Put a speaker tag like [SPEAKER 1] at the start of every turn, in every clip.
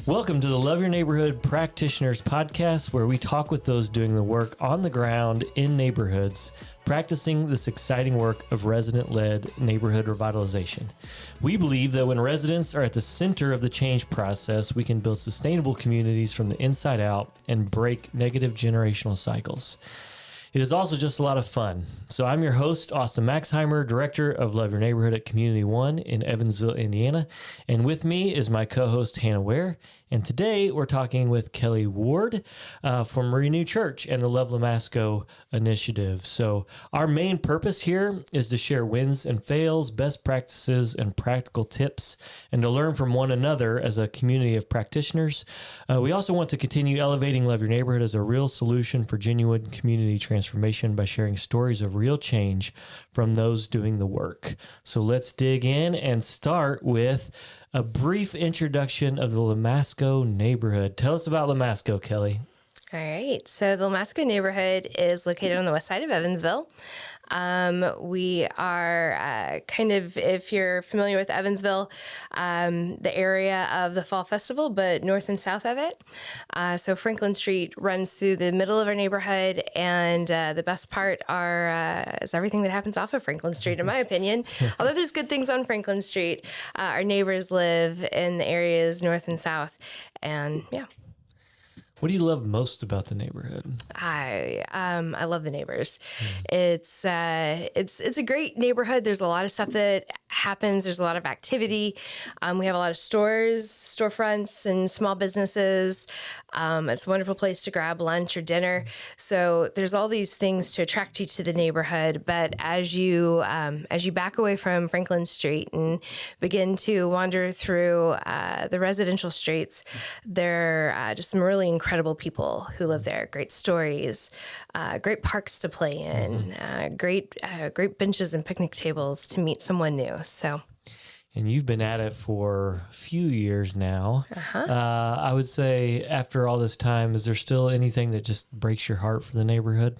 [SPEAKER 1] Welcome to the Love Your Neighborhood Practitioners podcast, where we talk with those doing the work on the ground in neighborhoods, practicing this exciting work of resident-led neighborhood revitalization. We believe that when residents are at the center of the change process, we can build sustainable communities from the inside out and break negative generational cycles. It is also just a lot of fun. So I'm your host, Austin Maxheimer, Director of Love Your Neighborhood at Community One in Evansville, Indiana. And with me is my co-host, Hannah Ware. And today we're talking with Kelli Ward from Renew Church and the Love Lamasco initiative. So our main purpose here is to share wins and fails, best practices, and practical tips, and to learn from one another as a community of practitioners. We also want to continue elevating Love Your Neighborhood as a real solution for genuine community transformation by sharing stories of real change from those doing the work. So let's dig in and start with a brief introduction of the Lamasco neighborhood. Tell us about Lamasco, Kelli.
[SPEAKER 2] All right. So the Lamasco neighborhood is located on the west side of Evansville. We are kind of, if you're familiar with Evansville, the area of the Fall Festival, but north and south of it. So Franklin Street runs through the middle of our neighborhood, and the best part is everything that happens off of Franklin Street, in my opinion. Although there's good things on Franklin Street, our neighbors live in the areas north and south, and yeah.
[SPEAKER 1] What do you love most about the neighborhood?
[SPEAKER 2] I love the neighbors. It's a great neighborhood. There's a lot of stuff that happens. There's a lot of activity. We have a lot of stores, storefronts, and small businesses. It's a wonderful place to grab lunch or dinner. So there's all these things to attract you to the neighborhood. But as you back away from Franklin Street and begin to wander through the residential streets, there are just some really incredible people who live there. Great stories, great parks to play in, great benches and picnic tables to meet someone new. So.
[SPEAKER 1] And you've been at it for a few years now. I would say after all this time, is there still anything that just breaks your heart for the neighborhood?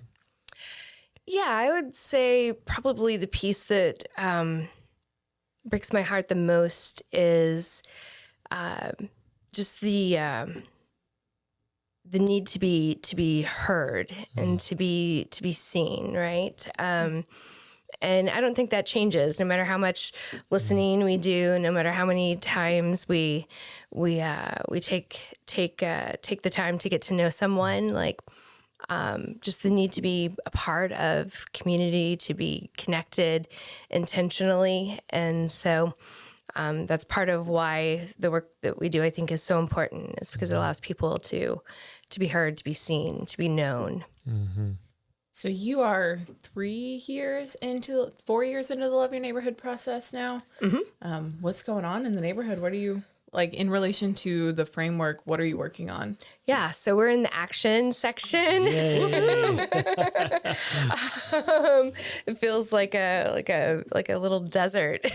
[SPEAKER 2] Yeah, I would say probably the piece that breaks my heart the most is just the need to be heard and to be seen, right? And I don't think that changes, no matter how much listening we do, no matter how many times we take the time to get to know someone. Like just the need to be a part of community, to be connected intentionally, and so that's part of why the work that we do, I think, is so important. Is because it allows people to be heard, to be seen, to be known.
[SPEAKER 1] Mm-hmm.
[SPEAKER 3] So you are 4 years into the Love Your Neighborhood process now. Mm-hmm. What's going on in the neighborhood? What are you, like, in relation to the framework, what are you working on?
[SPEAKER 2] Yeah, so we're in the action section. It feels like a little desert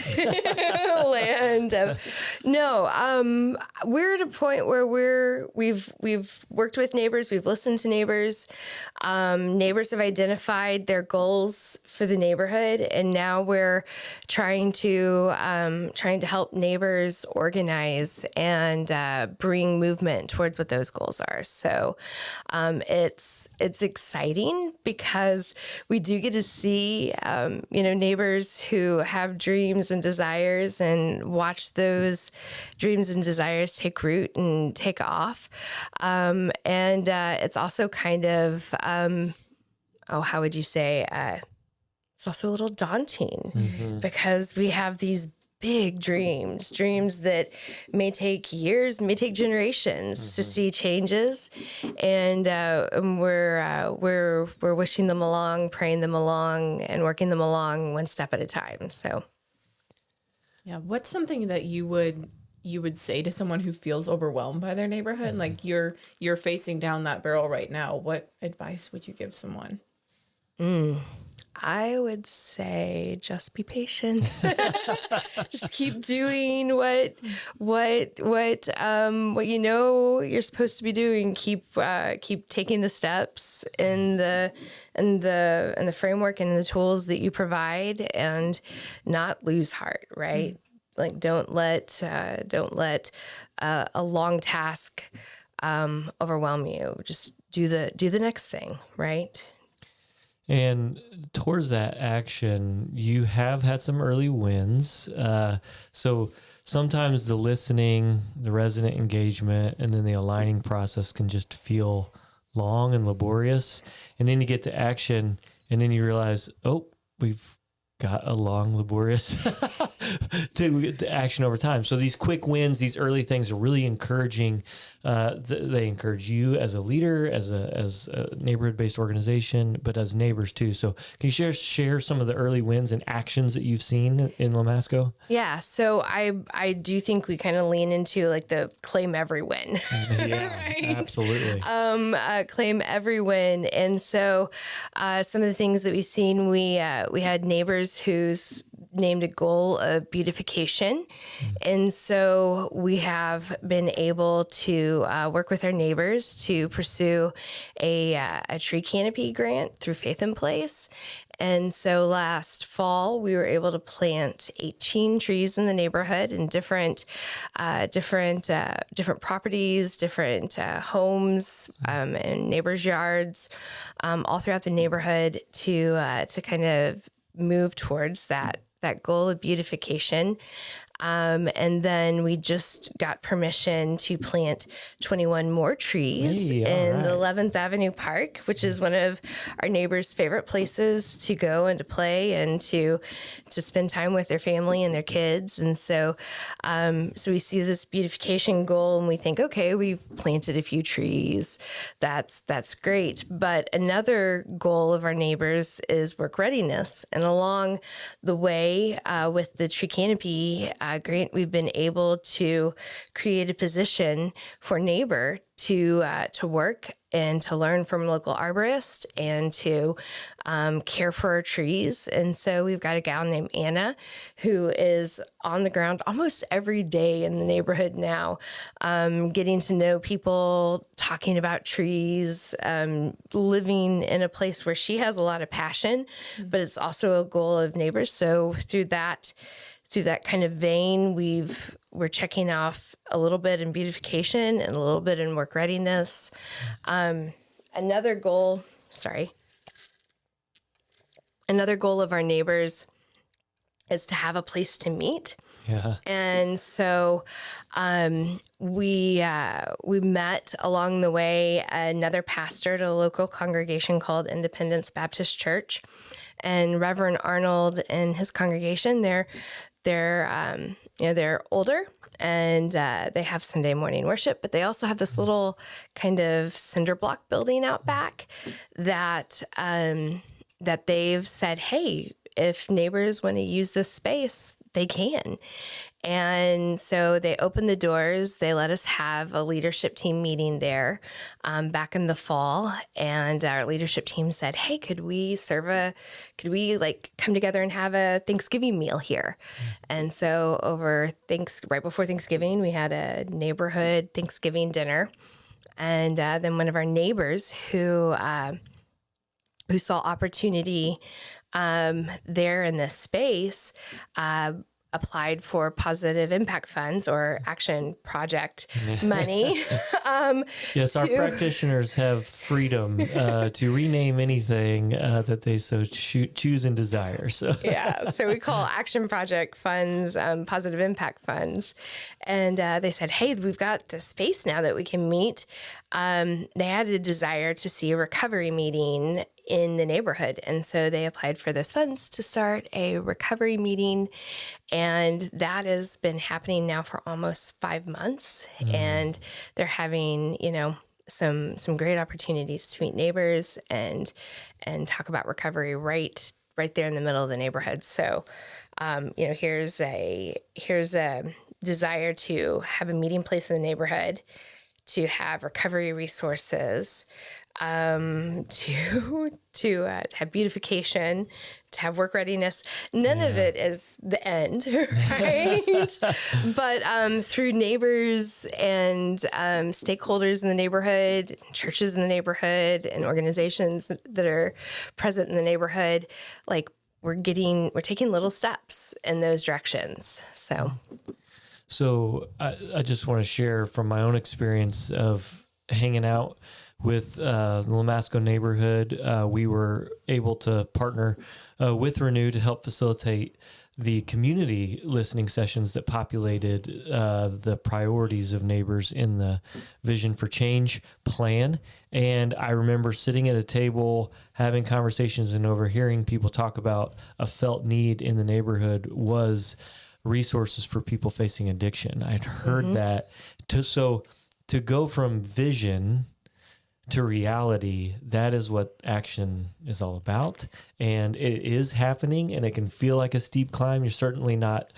[SPEAKER 2] land. We're at a point where we've worked with neighbors, we've listened to neighbors. Neighbors have identified their goals for the neighborhood, and now we're trying to help neighbors organize and bring movement towards what those goals are. So it's exciting because we do get to see neighbors who have dreams and desires and watch those dreams and desires take root and take off. And it's also kind of how would you say? It's also a little daunting because we have these big dreams that may take years, may take generations to see changes, and we're wishing them along, praying them along, and working them along one step at a time. So,
[SPEAKER 3] yeah, what's something that you would say to someone who feels overwhelmed by their neighborhood? Like you're facing down that barrel right now. What advice would you give someone?
[SPEAKER 2] I would say just be patient. Just keep doing what you know you're supposed to be doing. Keep taking the steps in the framework and the tools that you provide, and not lose heart. Right. Like don't let a long task overwhelm you. Just do the next thing, right?
[SPEAKER 1] And towards that action, you have had some early wins. So sometimes the listening, the resident engagement, and then the aligning process can just feel long and laborious. And then you get to action, and then you realize, oh, we've got a long, laborious to get to action over time. So these quick wins, these early things are really encouraging. They encourage you as a leader, as a neighborhood-based organization, but as neighbors too. So can you share some of the early wins and actions that you've seen in Lamasco?
[SPEAKER 2] Yeah. So I do think we kind of lean into like the claim every win.
[SPEAKER 1] Yeah,
[SPEAKER 2] right?
[SPEAKER 1] Absolutely.
[SPEAKER 2] Claim every win. And so some of the things that we've seen, we had neighbors who's named a goal of beautification. And so we have been able to work with our neighbors to pursue a tree canopy grant through Faith in Place. And so last fall, we were able to plant 18 trees in the neighborhood in different properties, different homes, and neighbors' yards, all throughout the neighborhood to kind of move towards that goal of beautification. And then we just got permission to plant 21 more trees in the 11th Avenue Park, which is one of our neighbors' favorite places to go and to play and to spend time with their family and their kids. And so we see this beautification goal and we think, okay, we've planted a few trees. That's great. But another goal of our neighbors is work readiness. And along the way with the tree canopy grant, we've been able to create a position for neighbor to work and to learn from local arborists and to care for our trees. And so we've got a gal named Anna who is on the ground almost every day in the neighborhood now, getting to know people, talking about trees, living in a place where she has a lot of passion, but it's also a goal of neighbors. So through that kind of vein, we're checking off a little bit in beautification and a little bit in work readiness. Another goal of our neighbors is to have a place to meet.
[SPEAKER 1] Yeah.
[SPEAKER 2] And so we met along the way another pastor at a local congregation called Independence Baptist Church, and Reverend Arnold and his congregation. They're older and they have Sunday morning worship, but they also have this little kind of cinder block building out back that they've said, hey, if neighbors want to use this space, they can. And so they opened the doors. They let us have a leadership team meeting there back in the fall. And our leadership team said, hey, could we come together and have a Thanksgiving meal here? And so right before Thanksgiving, we had a neighborhood Thanksgiving dinner. And then one of our neighbors who saw opportunity there in this space, applied for positive impact funds or action project money.
[SPEAKER 1] Yes, our practitioners have freedom to rename anything that they so choose and desire. So
[SPEAKER 2] so we call action project funds positive impact funds. And they said, hey, we've got the space now that we can meet. They had a desire to see a recovery meeting in the neighborhood. And so they applied for those funds to start a recovery meeting. And that has been happening now for almost 5 months. And they're having, some great opportunities to meet neighbors and talk about recovery right there in the middle of the neighborhood. So, here's a desire to have a meeting place in the neighborhood, to have recovery resources, to have beautification, to have work readiness. None of it is the end, right? But through neighbors and stakeholders in the neighborhood, churches in the neighborhood, and organizations that are present in the neighborhood, like we're taking little steps in those directions.
[SPEAKER 1] So I just want to share from my own experience of hanging out with the Lamasco neighborhood. We were able to partner with Renew to help facilitate the community listening sessions that populated the priorities of neighbors in the Vision for Change plan. And I remember sitting at a table, having conversations and overhearing people talk about a felt need in the neighborhood was resources for people facing addiction. I'd heard that. To go from vision to reality, that is what action is all about. And it is happening, and it can feel like a steep climb. You're certainly not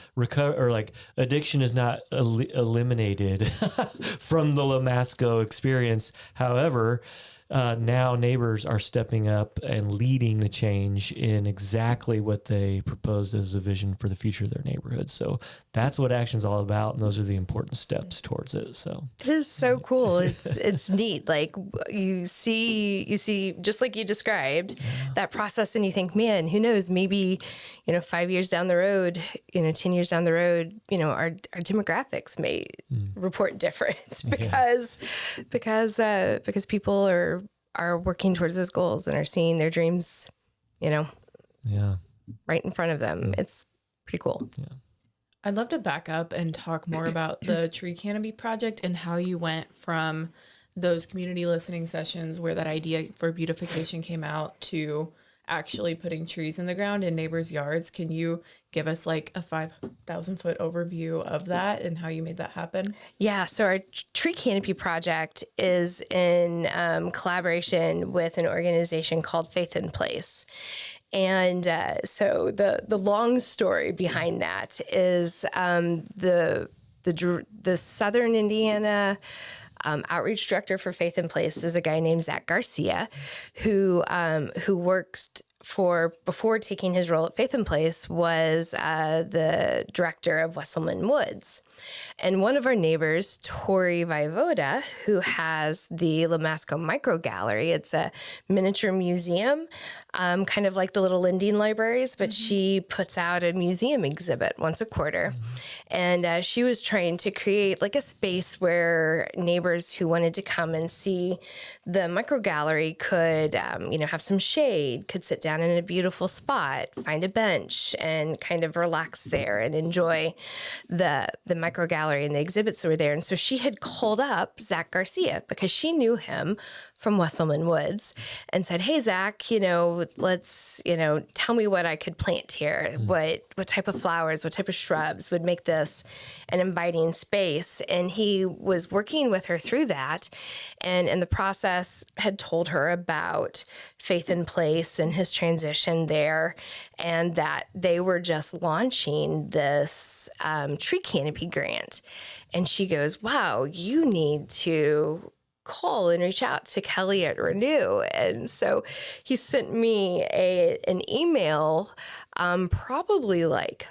[SPEAKER 1] addiction is not eliminated from the Lamasco experience. However, now neighbors are stepping up and leading the change in exactly what they proposed as a vision for the future of their neighborhood. So that's what action's all about, and those are the important steps towards it. So
[SPEAKER 2] it is so cool. It's neat. Like you see, just like you described that process, and you think, man, who knows? Maybe 5 years down the road, 10 years down the road, our demographics may report different because people are working towards those goals and are seeing their dreams, right in front of them. It's pretty cool.
[SPEAKER 1] Yeah.
[SPEAKER 3] I'd love to back up and talk more about the Tree Canopy Project and how you went from those community listening sessions where that idea for beautification came out to actually putting trees in the ground in neighbors' yards. Can you give us like a 5,000 foot overview of that and how you made that happen?
[SPEAKER 2] Yeah, so our Tree Canopy Project is in collaboration with an organization called Faith in Place. And so the long story behind that is the Southern Indiana outreach director for Faith in Place is a guy named Zach Garcia, who works before taking his role at Faith in Place, was the director of Wesselman Woods. And one of our neighbors, Tori Vivoda, who has the Lamasco Micro Gallery, it's a miniature museum, kind of like the little Lending libraries, but she puts out a museum exhibit once a quarter. And she was trying to create like a space where neighbors who wanted to come and see the micro gallery could, have some shade, could sit down in a beautiful spot, find a bench, and kind of relax there and enjoy the micro gallery and the exhibits that were there. And so she had called up Zach Garcia because she knew him from Wesselman Woods and said, "Hey, Zach, let's, tell me what I could plant here. What type of flowers, what type of shrubs would make this an inviting space?" And he was working with her through that. And in the process had told her about Faith in Place and his transition there, and that they were just launching this tree canopy grant. And she goes, "Wow, you need to call and reach out to Kelli at Renew." And so he sent me an email probably like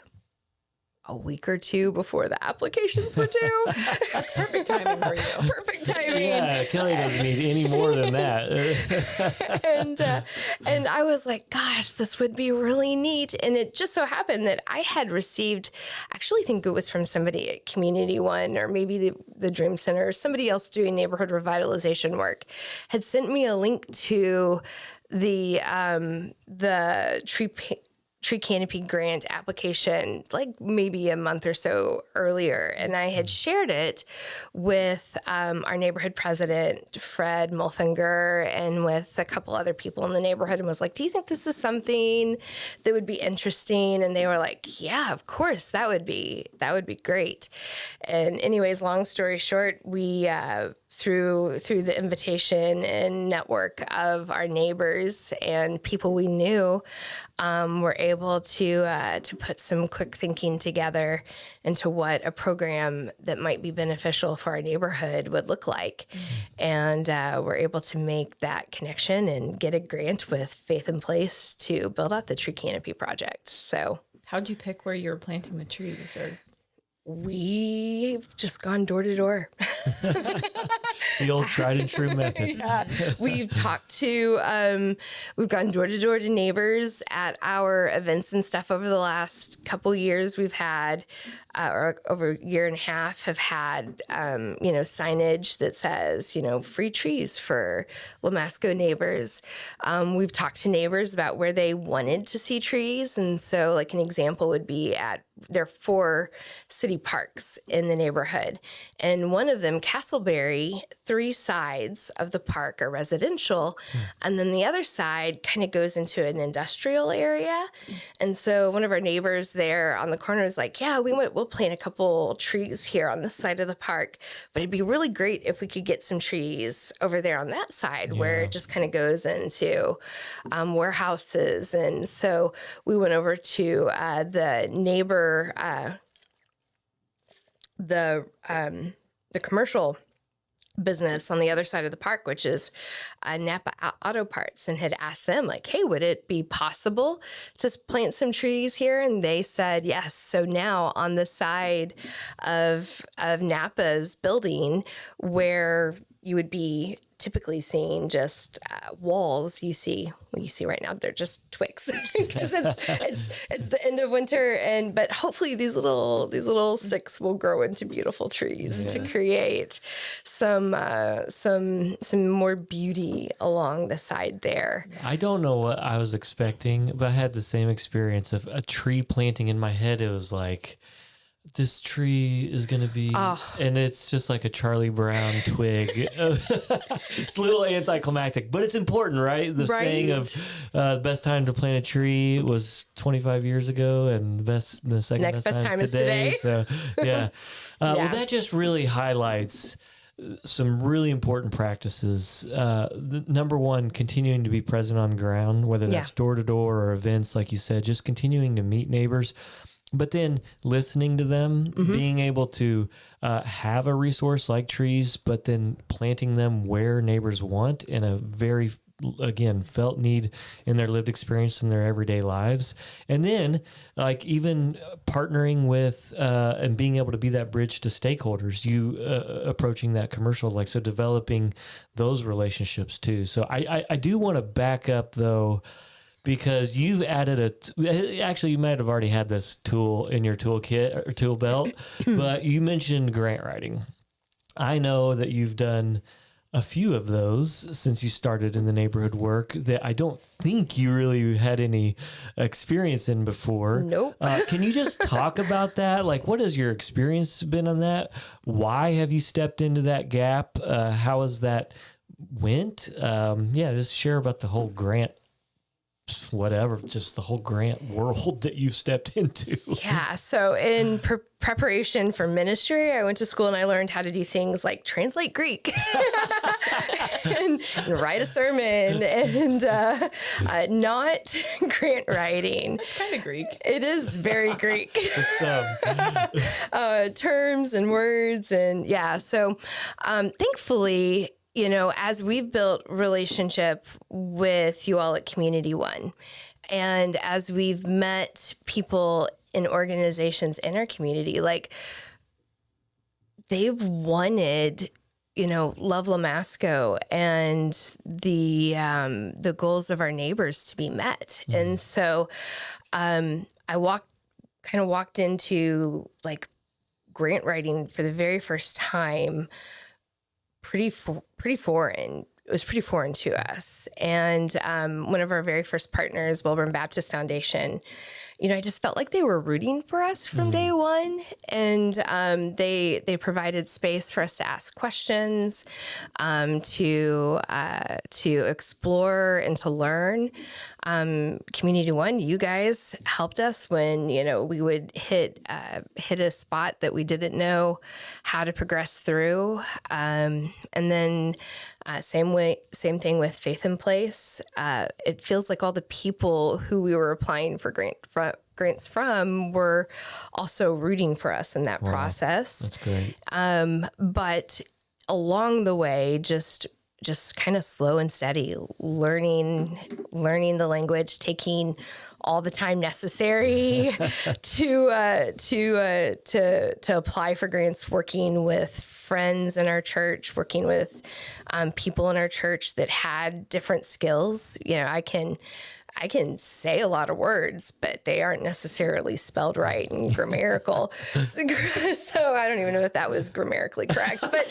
[SPEAKER 2] a week or two before the applications were due.
[SPEAKER 3] That's perfect timing for you.
[SPEAKER 2] Perfect timing.
[SPEAKER 1] Yeah, Kelli doesn't need any more than that.
[SPEAKER 2] And I was like, gosh, this would be really neat. And it just so happened that I had received, I actually think it was from somebody at Community One or maybe the Dream Center, or somebody else doing neighborhood revitalization work, had sent me a link to the Tree Canopy grant application like maybe a month or so earlier. And I had shared it with our neighborhood president, Fred Mulfinger, and with a couple other people in the neighborhood, and was like, "Do you think this is something that would be interesting?" And they were like, "Yeah, of course, that would be great." And anyways, long story short, we through the invitation and network of our neighbors and people we knew, were able to put some quick thinking together into what a program that might be beneficial for our neighborhood would look like. And we're able to make that connection and get a grant with Faith in Place to build out the Tree Canopy Project. So
[SPEAKER 3] how'd you pick where you were planting the trees? Or
[SPEAKER 2] We've just gone door to door.
[SPEAKER 1] The old tried and true method.
[SPEAKER 2] Yeah. We've talked to, we've gone door to door to neighbors at our events and stuff over the last couple years. We've had, or over a year and a half, have had, signage that says, free trees for Lamasco neighbors. We've talked to neighbors about where they wanted to see trees. And so like an example would be there are 4 city parks in the neighborhood. And one of them, Castleberry, 3 sides of the park are residential. And then the other side kind of goes into an industrial area. And so one of our neighbors there on the corner is like, yeah, we'll plant a couple trees here on this side of the park. But it'd be really great if we could get some trees over there on that side where it just kind of goes into warehouses. And so we went over to the neighbor, the commercial business on the other side of the park, which is Napa Auto Parts, and had asked them like, hey, would it be possible to plant some trees here? And they said yes. So now on the side of Napa's building, where you would be typically seeing just walls, you see right now they're just twigs because it's the end of winter, but hopefully these little sticks will grow into beautiful trees to create some more beauty along the side there.
[SPEAKER 1] I don't know what I was expecting, but I had the same experience of a tree planting in my head. It was like, this tree is going to be, and it's just like a Charlie Brown twig. It's a little anticlimactic, but it's important, right? The saying of the best time to plant a tree was 25 years ago, and the second best time is today. So, yeah. Well, that just really highlights some really important practices. Number one, continuing to be present on ground, whether that's door to door or events, like you said, just continuing to meet neighbors. But then listening to them, being able to have a resource like trees, but then planting them where neighbors want in a very, again, felt need in their lived experience in their everyday lives. And then like even partnering with and being able to be that bridge to stakeholders, you approaching that commercial, like, so developing those relationships too. So I do want to back up though, because you've added actually you might have already had this tool in your toolkit or tool belt, but you mentioned grant writing. I know that you've done a few of those since you started in the neighborhood work that I don't think you really had any experience in before.
[SPEAKER 2] Nope.
[SPEAKER 1] Can you just talk about that? Like, what has your experience been on that? Why have you stepped into that gap? How has that went? Just share about the whole grant, whatever, just the whole grant world that you've stepped into.
[SPEAKER 2] Yeah. So in preparation for ministry, I went to school and I learned how to do things like translate Greek and write a sermon and not grant writing.
[SPEAKER 3] It's kind of Greek.
[SPEAKER 2] It is very Greek.
[SPEAKER 1] Just
[SPEAKER 2] terms and words. And so thankfully, as we've built relationship with you all at Community One, and as we've met people in organizations in our community, like they've wanted, Love Lamasco and the goals of our neighbors to be met. Mm-hmm. And so I walked into like grant writing for the very first time pretty foreign. It was pretty foreign to us. And one of our very first partners, Wilburn Baptist Foundation, I just felt like they were rooting for us from day one. And they provided space for us to ask questions, to explore and to learn. Community One, you guys helped us when, we would hit a spot that we didn't know how to progress through. And then same thing with Faith in Place. It feels like all the people who we were applying for grants from were also rooting for us in that process.
[SPEAKER 1] That's great.
[SPEAKER 2] But along the way, just just kind of slow and steady, learning the language, taking all the time necessary to apply for grants, working with friends in our church, working with people in our church that had different skills. I can say a lot of words, but they aren't necessarily spelled right and grammatical. So I don't even know if that was grammatically correct, but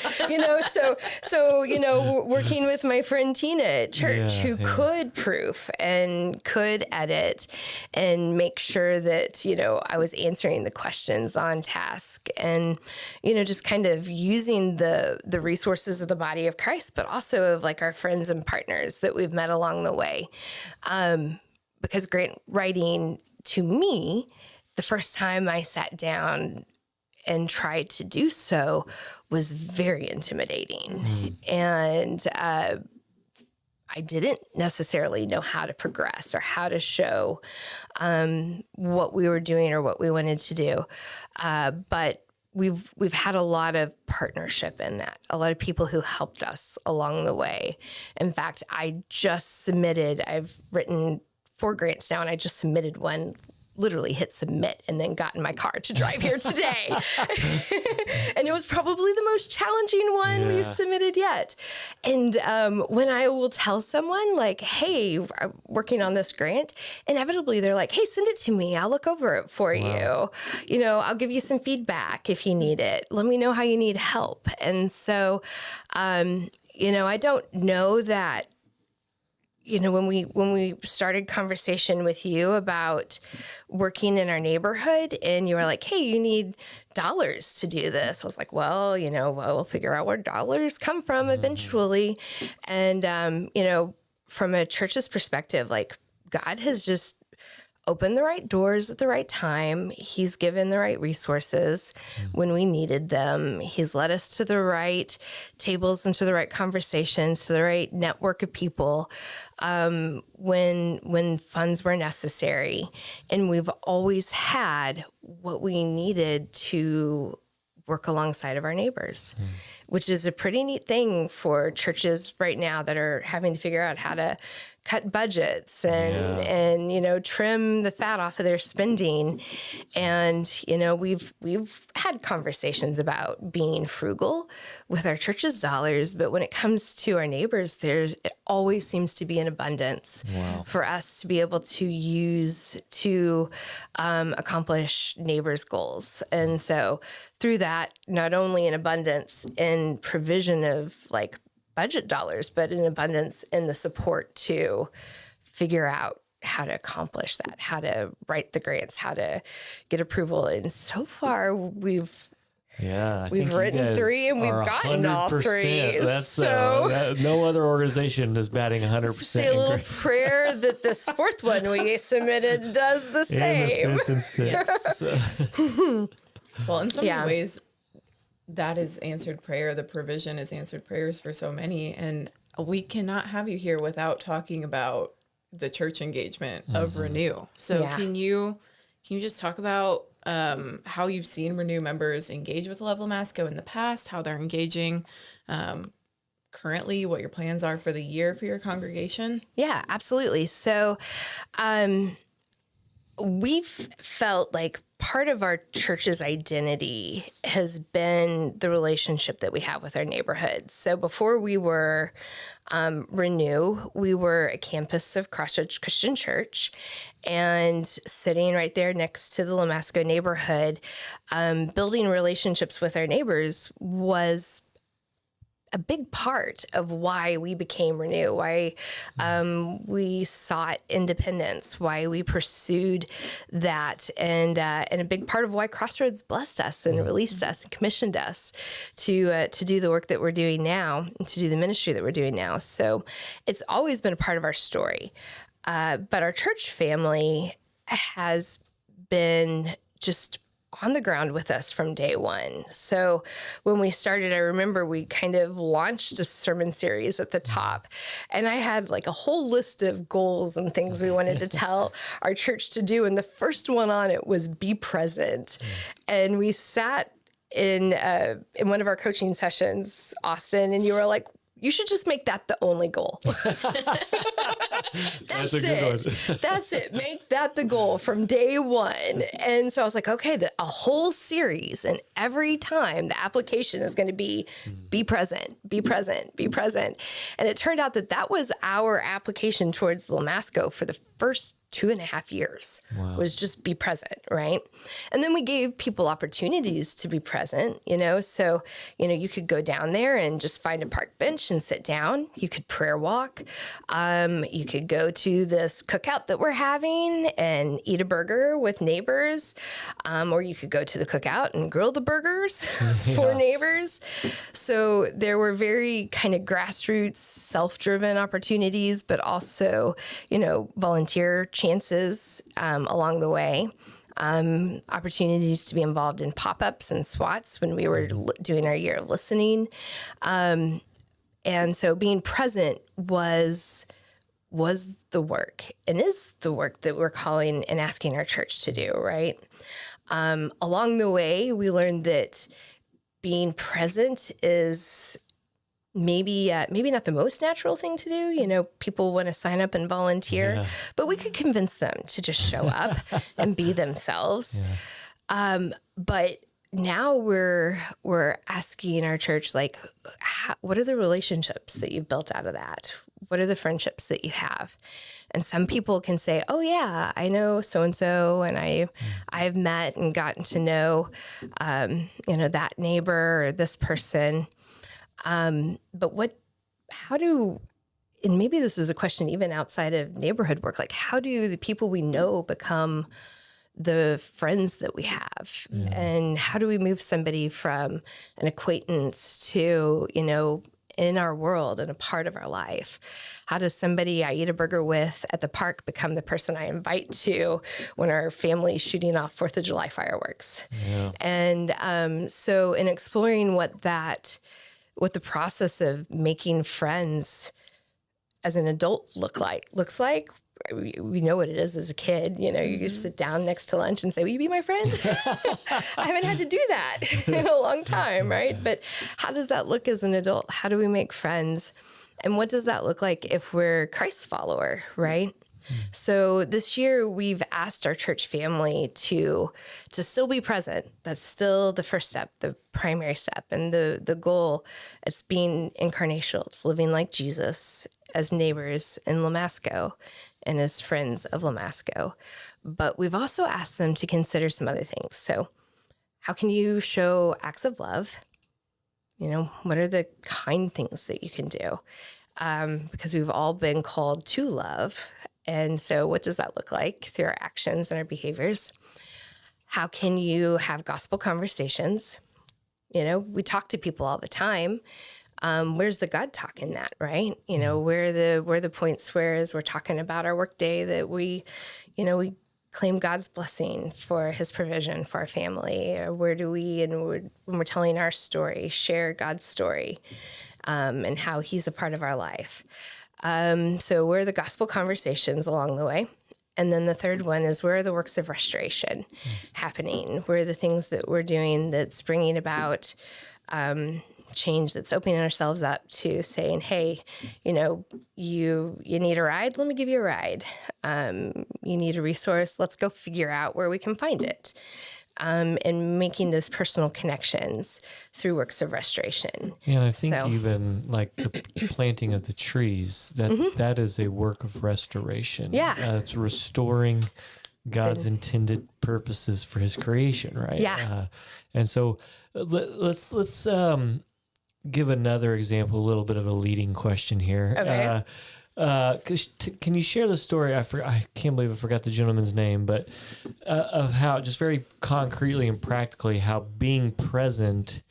[SPEAKER 2] working with my friend Tina at church who could proof and could edit and make sure that, I was answering the questions on task and, just kind of using the resources of the body of Christ, but also of like our friends and partners that we've met along the way. Because grant writing, to me, the first time I sat down and tried to do so was very intimidating. And I didn't necessarily know how to progress or how to show what we were doing or what we wanted to do. But we've had a lot of partnership in that, a lot of people who helped us along the way. In fact, I've written 4 grants now, and I just submitted one, literally hit submit, and then got in my car to drive here today. And it was probably the most challenging one we've submitted yet. And when I will tell someone like, hey, I'm working on this grant, inevitably they're like, hey, send it to me. I'll look over it for you. I'll give you some feedback if you need it. Let me know how you need help. And so, I don't know that, when we started conversation with you about working in our neighborhood and you were like, hey, you need dollars to do this. I was like, well, we'll figure out where dollars come from eventually. And, from a church's perspective, like God has just opened the right doors at the right time. He's given the right resources when we needed them. He's led us to the right tables and to the right conversations, to the right network of people when funds were necessary. And we've always had what we needed to work alongside of our neighbors, which is a pretty neat thing for churches right now that are having to figure out how to cut budgets and trim the fat off of their spending. And, we've had conversations about being frugal with our church's dollars, but when it comes to our neighbors, it always seems to be an abundance for us to be able to use to accomplish neighbors' goals. And so through that, not only an abundance in provision of like budget dollars, but an abundance in the support to figure out how to accomplish that, how to write the grants, how to get approval. And so far we've written 3 and we've gotten all 3.
[SPEAKER 1] That's no other organization is batting 100%.
[SPEAKER 2] Say a little prayer that this 4th one we submitted does the same.
[SPEAKER 1] And the 5th and 6th.
[SPEAKER 3] Well, in so many ways, that is answered prayer. The provision is answered prayers for so many. And we cannot have you here without talking about the church engagement of Renew. So can you just talk about how you've seen Renew members engage with Lamasco in the past, how they're engaging currently, what your plans are for the year for your congregation?
[SPEAKER 2] Yeah, absolutely. So we've felt like part of our church's identity has been the relationship that we have with our neighborhood. So before we were Renew, we were a campus of Crossroads Christian Church, and sitting right there next to the Lamasco neighborhood, building relationships with our neighbors was a big part of why we became Renew, why we sought independence, why we pursued that, and a big part of why Crossroads blessed us and released us and commissioned us to do the work that we're doing now, and to do the ministry that we're doing now. So it's always been a part of our story. But our church family has been just on the ground with us from day one. So when we started, I remember we kind of launched a sermon series at the top, and I had like a whole list of goals and things we wanted to tell our church to do. And the first one on it was be present. And we sat in one of our coaching sessions, Austin, and you were like, You should just make that the only goal. That's
[SPEAKER 1] a good
[SPEAKER 2] it.
[SPEAKER 1] one.
[SPEAKER 2] That's it. Make that the goal from day one. And so I was like, okay, a whole series, and every time the application is going to be present, be present, be present. And it turned out that was our application towards Lamasco for the first 2.5 years.
[SPEAKER 1] Wow.
[SPEAKER 2] Was just be present, right? And then we gave people opportunities to be present, you know? So, you know, you could go down there and just find a park bench and sit down. You could prayer walk. You could go to this cookout that we're having and eat a burger with neighbors. Or you could go to the cookout and grill the burgers for neighbors. So there were very kind of grassroots, self-driven opportunities, but also, you know, volunteer chances along the way. Opportunities to be involved in pop-ups and SWATs when we were doing our year of listening. And so being present was the work and is the work that we're calling and asking our church to do, right? Along the way, we learned that being present is maybe not the most natural thing to do. You know, people want to sign up and volunteer, but we could convince them to just show up and be themselves. But now we're asking our church, like, what are the relationships that you've built out of that? What are the friendships that you have? And some people can say, oh yeah, I know so-and-so, and I've met and gotten to know, you know, that neighbor or this person. But and maybe this is a question even outside of neighborhood work, like how do the people we know become the friends that we have? And how do we move somebody from an acquaintance to, you know, in our world and a part of our life? How does somebody I eat a burger with at the park become the person I invite to when our family's shooting off 4th of July fireworks? And so in exploring what the process of making friends as an adult looks like, we know what it is as a kid. You know, you just sit down next to lunch and say, will you be my friend? I haven't had to do that in a long time, right? But how does that look as an adult? How do we make friends? And what does that look like if we're Christ's follower, right? So this year we've asked our church family to still be present. That's still the first step, the primary step. And the goal, it's being incarnational. It's living like Jesus as neighbors in Lamasco and as friends of Lamasco. But we've also asked them to consider some other things. So how can you show acts of love? You know, what are the kind things that you can do? Because we've all been called to love. And so what does that look like through our actions and our behaviors? How can you have gospel conversations? You know, we talk to people all the time. Where's the God talk in that, right? You know, where are the points where as we're talking about our work day that we claim God's blessing for his provision for our family? Or where do we, and when we're telling our story, share God's story and how he's a part of our life? So where are the gospel conversations along the way? And then the third one is, where are the works of restoration happening? Where are the things that we're doing that's bringing about change, that's opening ourselves up to saying, hey, you know, you need a ride? Let me give you a ride. You need a resource? Let's go figure out where we can find it. And making those personal connections through works of restoration.
[SPEAKER 1] Yeah, and I think even like the planting of the trees, that is a work of restoration.
[SPEAKER 2] Yeah.
[SPEAKER 1] It's restoring God's intended purposes for his creation, right?
[SPEAKER 2] Yeah.
[SPEAKER 1] And so let's give another example, a little bit of a leading question here.
[SPEAKER 2] Okay.
[SPEAKER 1] Can you share the story? I can't believe I forgot the gentleman's name, but of how, just very concretely and practically, how being present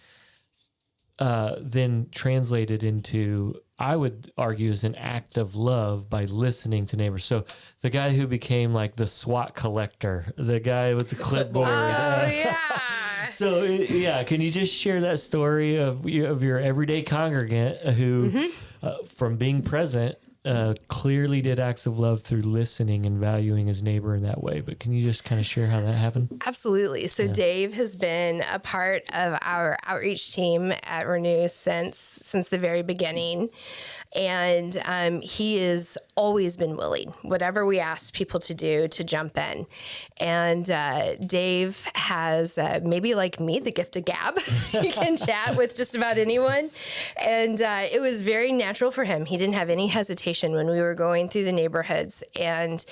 [SPEAKER 1] then translated into, I would argue, as an act of love by listening to neighbors. So the guy who became like the SWAT collector, the guy with the clipboard.
[SPEAKER 2] Oh, yeah.
[SPEAKER 1] So, yeah, can you just share that story of your everyday congregant who, from being present, clearly did acts of love through listening and valuing his neighbor in that way. But can you just kind of share how that happened?
[SPEAKER 2] Absolutely. So Dave has been a part of our outreach team at Renew since the very beginning. And he has always been willing, whatever we asked people to do, to jump in. And Dave has, maybe like me, the gift of gab. He can chat with just about anyone. And it was very natural for him. He didn't have any hesitation when we were going through the neighborhoods and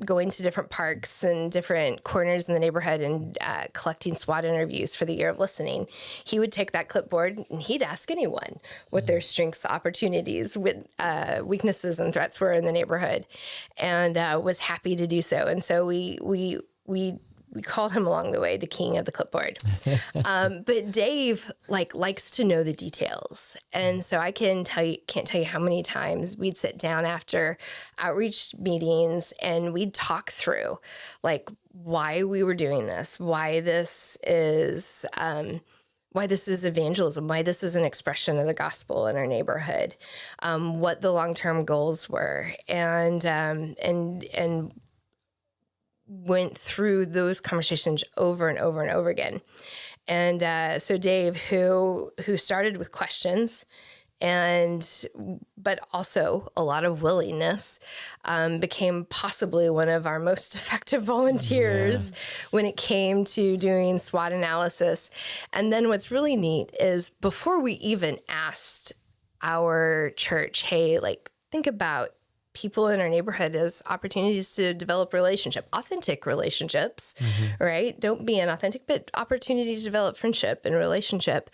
[SPEAKER 2] going to different parks and different corners in the neighborhood and collecting SWOT interviews for the year of listening. He would take that clipboard and he'd ask anyone what their strengths, opportunities, weaknesses, and threats were in the neighborhood, and was happy to do so. And so we called him along the way the king of the clipboard. But Dave likes to know the details. And so I can't tell you how many times we'd sit down after outreach meetings and we'd talk through like why we were doing this, why this is evangelism, why this is an expression of the gospel in our neighborhood, what the long-term goals were, and went through those conversations over and over and over again. And so Dave, who started with questions, but also a lot of willingness, became possibly one of our most effective volunteers when it came to doing SWOT analysis. And then what's really neat is before we even asked our church, hey, think about people in our neighborhood as opportunities to develop authentic relationships, right? Don't be inauthentic, but opportunity to develop friendship and relationship.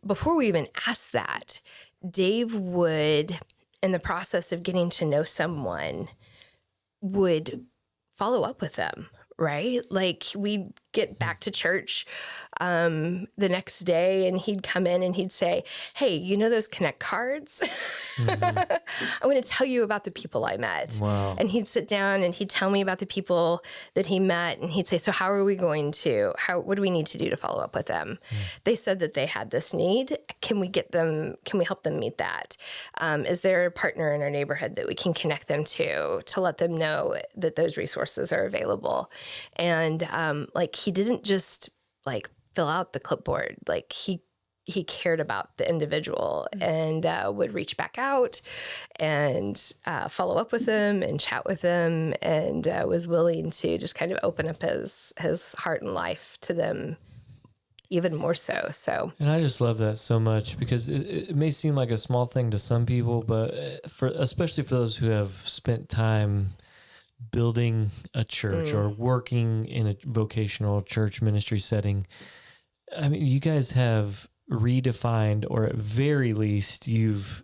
[SPEAKER 2] Before we even asked that, Dave would, in the process of getting to know someone, would follow up with them, right? Like we'd get back to church the next day and he'd come in and he'd say, hey, you know those Connect cards? I want to tell you about the people I met.
[SPEAKER 1] Wow.
[SPEAKER 2] And he'd sit down and he'd tell me about the people that he met. And he'd say, so what do we need to do to follow up with them? They said that they had this need. Can we help them meet that? Is there a partner in our neighborhood that we can connect them to let them know that those resources are available? And he didn't just fill out the clipboard. He cared about the individual and would reach back out and follow up with them and chat with them, and was willing to just kind of open up his heart and life to them even more so.
[SPEAKER 1] And I just love that so much because it may seem like a small thing to some people, but especially for those who have spent time building a church or working in a vocational church ministry setting. I mean, you guys have redefined, or at very least, you've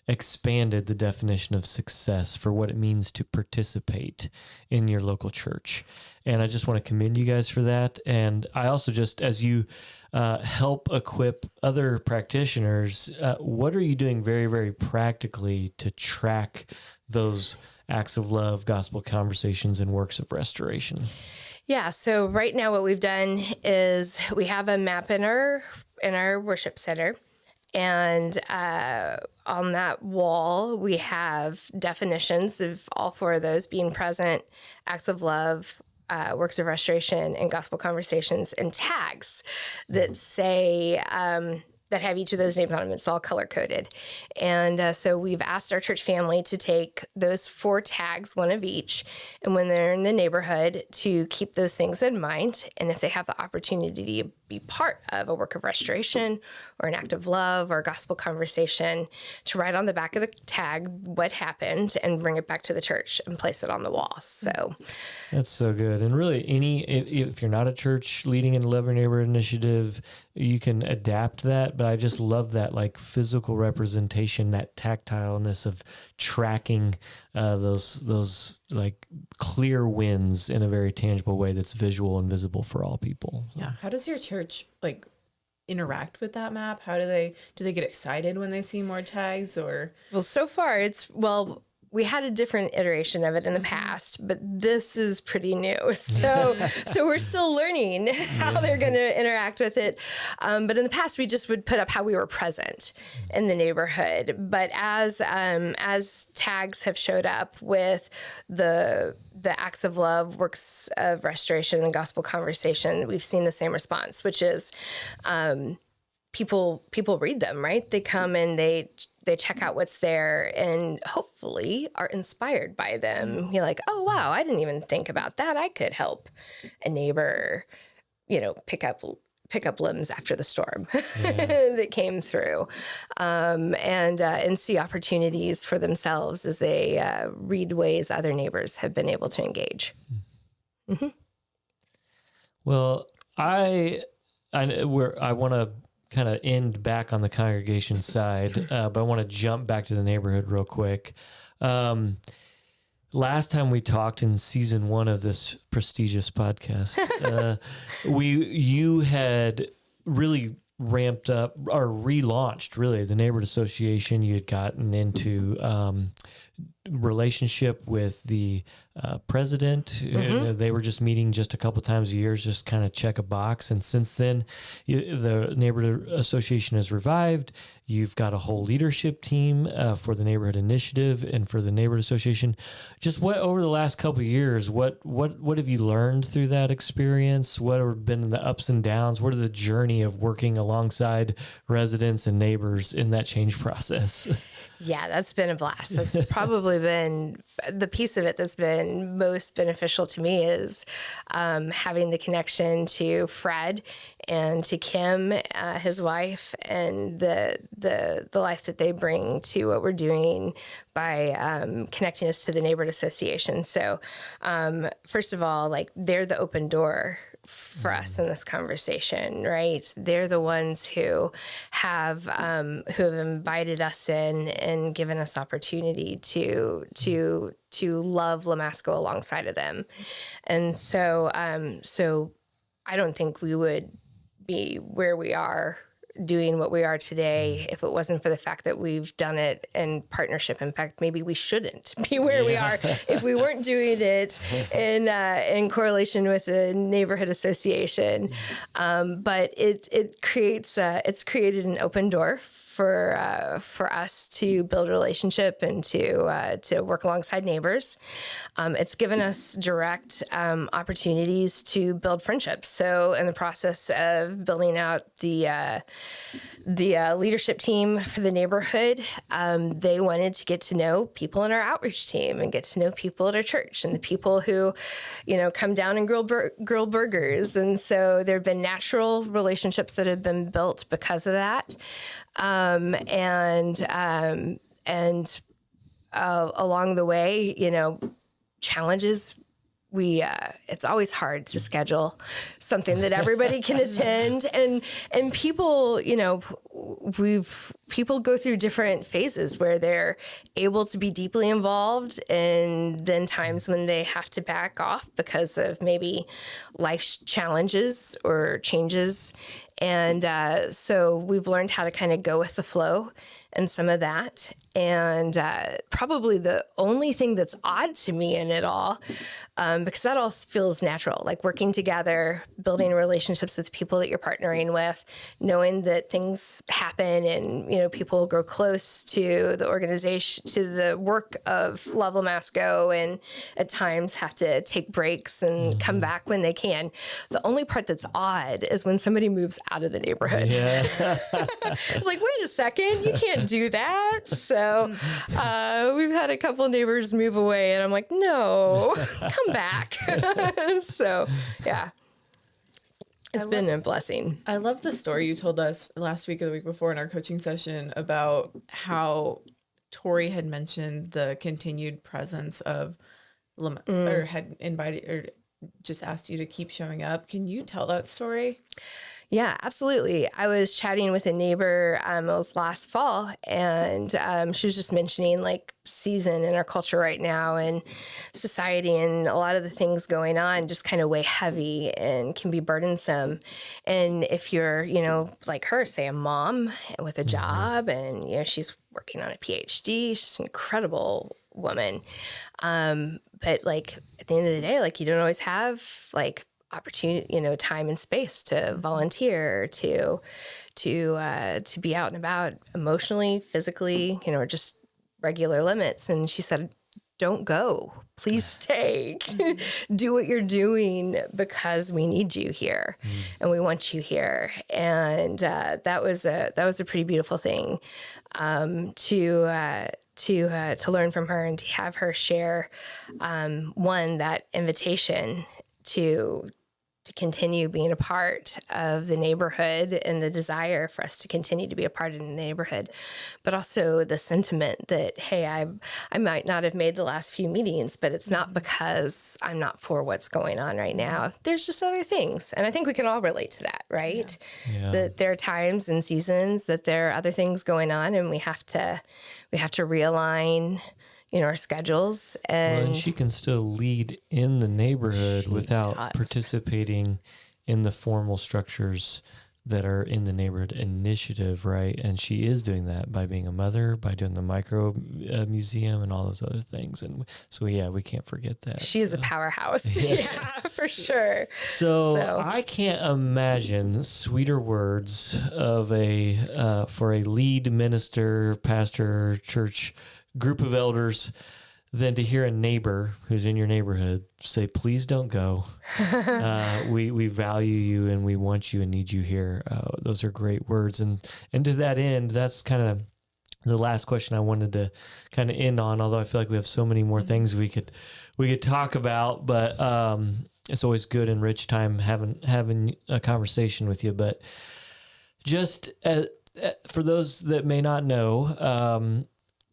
[SPEAKER 1] expanded the definition of success for what it means to participate in your local church. And I just want to commend you guys for that. And I also just, as you help equip other practitioners, what are you doing very, very practically to track those acts of love, gospel conversations, and works of restoration?
[SPEAKER 2] Yeah. So right now what we've done is we have a map in our worship center. And on that wall, we have definitions of all four of those being present, acts of love, works of restoration, and gospel conversations, and tags that say, that have each of those names on them. It's all color coded. And so we've asked our church family to take those 4 tags, one of each, and when they're in the neighborhood, to keep those things in mind. And if they have the opportunity to be part of a work of restoration or an act of love or a gospel conversation, to write on the back of the tag what happened and bring it back to the church and place it on the wall. So
[SPEAKER 1] that's so good. And really, if you're not a church leading in the Love Your Neighbor initiative, you can adapt that. But I just love that physical representation, that tactileness of tracking those clear wins in a very tangible way that's visual and visible for all people.
[SPEAKER 3] Yeah. How does your church interact with that map? How do they get excited when they see more tags? Or
[SPEAKER 2] so far we had a different iteration of it in the past, but this is pretty new. So we're still learning how they're going to interact with it. But in the past, we just would put up how we were present in the neighborhood. But as tags have showed up with the acts of love, works of restoration, and gospel conversation, we've seen the same response, which is people read them, right? They come and they check out what's there and hopefully are inspired by them. You're like, oh, wow, I didn't even think about that. I could help a neighbor, pick up limbs after the storm that came through, and see opportunities for themselves as they read ways other neighbors have been able to engage. Mm-hmm.
[SPEAKER 1] Well, I want to kind of end back on the congregation side, but I want to jump back to the neighborhood real quick. Last time we talked in season 1 of this prestigious podcast, you had really ramped up or relaunched really the neighborhood association. You had gotten into relationship with the president. They were just meeting just a couple times a year, just kind of check a box. And since then, the neighborhood association has revived. You've got a whole leadership team for the neighborhood initiative and for the neighborhood association. Just what over the last couple of years, what have you learned through that experience? What have been the ups and downs? What is the journey of working alongside residents and neighbors in that change process?
[SPEAKER 2] Yeah, that's been a blast. That's probably been the piece of it that's been most beneficial to me is having the connection to Fred and to Kim, his wife, and the life that they bring to what we're doing by connecting us to the neighborhood association. So first of all, like they're the open door for us in this conversation, right? They're the ones who have invited us in and given us opportunity to love Lamasco alongside of them. And so I don't think we would be where we are doing what we are today if it wasn't for the fact that we've done it in partnership. In fact, maybe we shouldn't be where we are if we weren't doing it in correlation with the neighborhood association. But it's created an open door for us to build a relationship and to work alongside neighbors. It's given us direct opportunities to build friendships. So in the process of building out the leadership team for the neighborhood, they wanted to get to know people in our outreach team and get to know people at our church and the people who, come down and grill burgers. And so there have been natural relationships that have been built because of that. Along the way, challenges. It's always hard to schedule something that everybody can attend, and people, people go through different phases where they're able to be deeply involved, and then times when they have to back off because of maybe life challenges or changes. And so we've learned how to kind of go with the flow and some of that. And probably the only thing that's odd to me in it all, because that all feels natural, like working together, building relationships with people that you're partnering with, knowing that things happen and, people grow close to the organization, to the work of Love Lamasco, and at times have to take breaks and come back when they can. The only part that's odd is when somebody moves out of the neighborhood. Yeah. It's like, wait a second, you can't do that. So we've had a couple neighbors move away, and I'm like, no, come back. So, yeah. It's been a blessing.
[SPEAKER 3] I love the story you told us last week or the week before in our coaching session about how Tori had mentioned the continued presence of, or had invited or just asked you to keep showing up. Can you tell that story?
[SPEAKER 2] Yeah, absolutely. I was chatting with a neighbor, it was last fall, and she was just mentioning like season in our culture right now and society, and a lot of the things going on just kind of weigh heavy and can be burdensome. And if you're, like her, say a mom with a job, and, she's working on a PhD, she's an incredible woman. But like at the end of the day, like you don't always have like opportunity, time and space to volunteer, to be out and about emotionally, physically, or just regular limits. And she said, don't go, please stay, do what you're doing because we need you here and we want you here. And that was a pretty beautiful thing to learn from her and to have her share that invitation to continue being a part of the neighborhood and the desire for us to continue to be a part of the neighborhood, but also the sentiment that, hey, I might not have made the last few meetings, but it's not because I'm not for what's going on right now. There's just other things. And I think we can all relate to that, right?
[SPEAKER 1] Yeah.
[SPEAKER 2] That there are times and seasons that there are other things going on, and we have to realign our schedules. And
[SPEAKER 1] she can still lead in the neighborhood without participating in the formal structures that are in the neighborhood initiative, right? And she is doing that by being a mother, by doing the micro museum and all those other things. And so, yeah, we can't forget that.
[SPEAKER 2] She is a powerhouse. Yes. Yeah, for sure.
[SPEAKER 1] So I can't imagine sweeter words of for a lead minister, pastor, church group of elders than to hear a neighbor who's in your neighborhood say, please don't go. We value you and we want you and need you here. Those are great words. And to that end, that's kind of the last question I wanted to kind of end on, although I feel like we have so many more things we could talk about, but it's always good and rich time having a conversation with you. But just for those that may not know,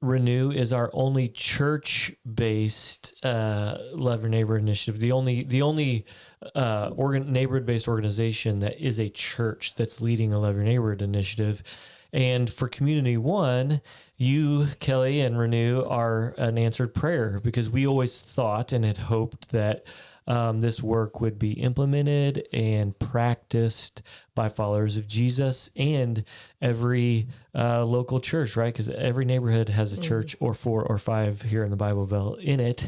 [SPEAKER 1] Renew is our only church-based Love Your Neighbor initiative. The only neighborhood-based organization that is a church that's leading a Love Your Neighborhood initiative. And for Community One, you, Kelli, and Renew are an answered prayer, because we always thought and had hoped that this work would be implemented and practiced by followers of Jesus and every local church, right? Because every neighborhood has a church or 4 or 5 here in the Bible Belt in it.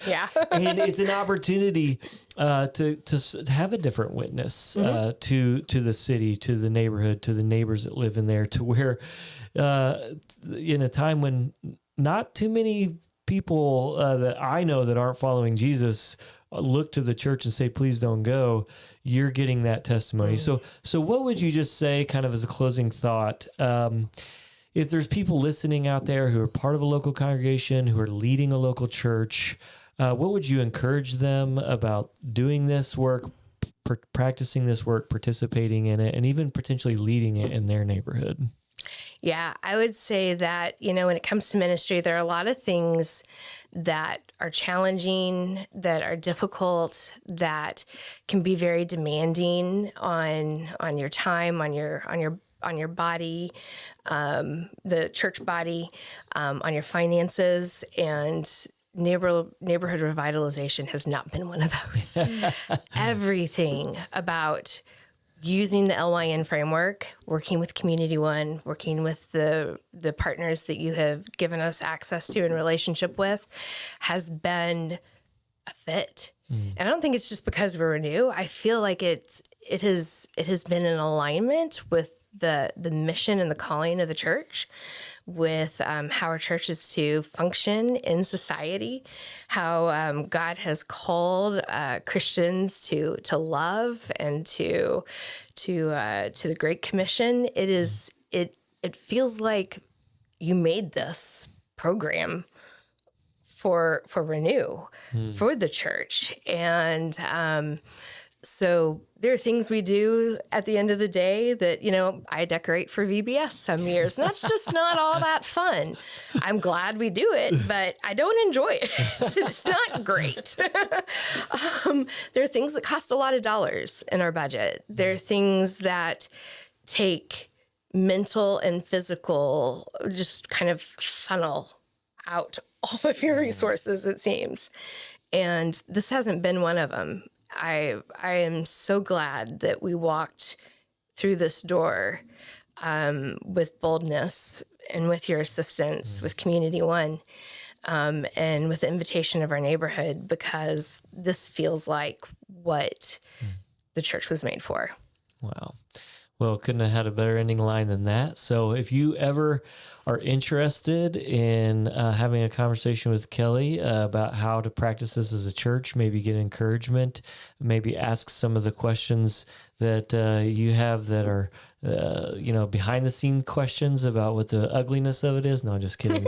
[SPEAKER 2] Yeah.
[SPEAKER 1] And it's an opportunity to have a different witness to the city, to the neighborhood, to the neighbors that live in there, to where in a time when not too many people that I know that aren't following Jesus look to the church and say, please don't go, you're getting that testimony. So what would you just say kind of as a closing thought? If there's people listening out there who are part of a local congregation, who are leading a local church, what would you encourage them about doing this work, practicing this work, participating in it, and even potentially leading it in their neighborhood?
[SPEAKER 2] Yeah, I would say that, when it comes to ministry, there are a lot of things that are challenging, that are difficult, that can be very demanding on your time, on your body, the church body, on your finances, and neighborhood revitalization has not been one of those. Everything about using the LYN framework, working with Community One, working with the partners that you have given us access to and relationship with, has been a fit. And I don't think it's just because we're Renew. I feel like it has been in alignment with the mission and the calling of the church, with how our church is to function in society, how God has called Christians to love and to the Great Commission. It feels like you made this program for Renew, for the church, and So there are things we do at the end of the day that, I decorate for VBS some years, and that's just not all that fun. I'm glad we do it, but I don't enjoy it. It's not great. There are things that cost a lot of dollars in our budget. There are things that take mental and physical, just kind of funnel out all of your resources, it seems. And this hasn't been one of them. I am so glad that we walked through this door with boldness and with your assistance, with Community One, and with the invitation of our neighborhood, because this feels like what the church was made for.
[SPEAKER 1] Wow. Well, couldn't have had a better ending line than that. So if you ever are interested in having a conversation with Kelli about how to practice this as a church, maybe get encouragement, maybe ask some of the questions that you have that are, behind the scene questions about what the ugliness of it is. No, I'm just kidding.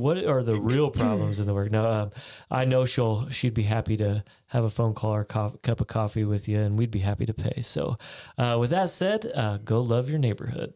[SPEAKER 1] What are the real problems in the work? No, I know she'd be happy to have a phone call or cup of coffee with you, and we'd be happy to pay. So with that said, go love your neighborhood.